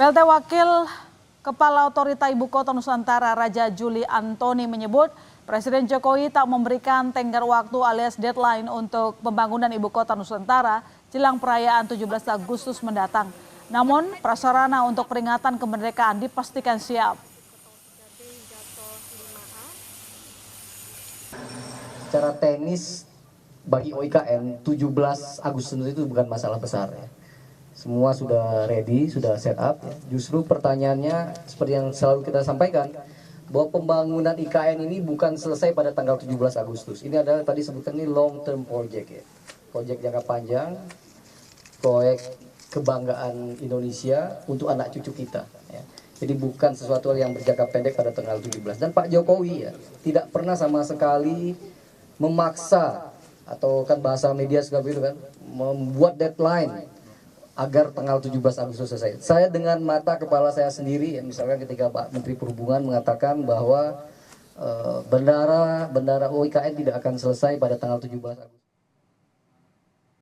PLT Wakil Kepala Otorita Ibu Kota Nusantara Raja Juli Antoni menyebut Presiden Jokowi tak memberikan tenggat waktu alias deadline untuk pembangunan Ibu Kota Nusantara jelang perayaan 17 Agustus mendatang. Namun prasarana untuk peringatan kemerdekaan dipastikan siap. Secara teknis bagi OIKN 17 Agustus itu bukan masalah besar ya. Semua sudah ready, sudah set up. Justru pertanyaannya seperti yang selalu kita sampaikan, bahwa pembangunan IKN ini bukan selesai pada tanggal 17 Agustus. Ini adalah tadi sebutkan ini long term project ya. Proyek jangka panjang, proyek kebanggaan Indonesia untuk anak cucu kita ya. Jadi bukan sesuatu yang berjangka pendek pada tanggal 17. Dan Pak Jokowi ya tidak pernah sama sekali memaksa atau kan bahasa media suka begitu kan, membuat deadline agar tanggal 17 Agustus selesai. Saya dengan mata kepala saya sendiri, ya, misalkan ketika Pak Menteri Perhubungan mengatakan bahwa bandara OIKN tidak akan selesai pada tanggal 17 Agustus.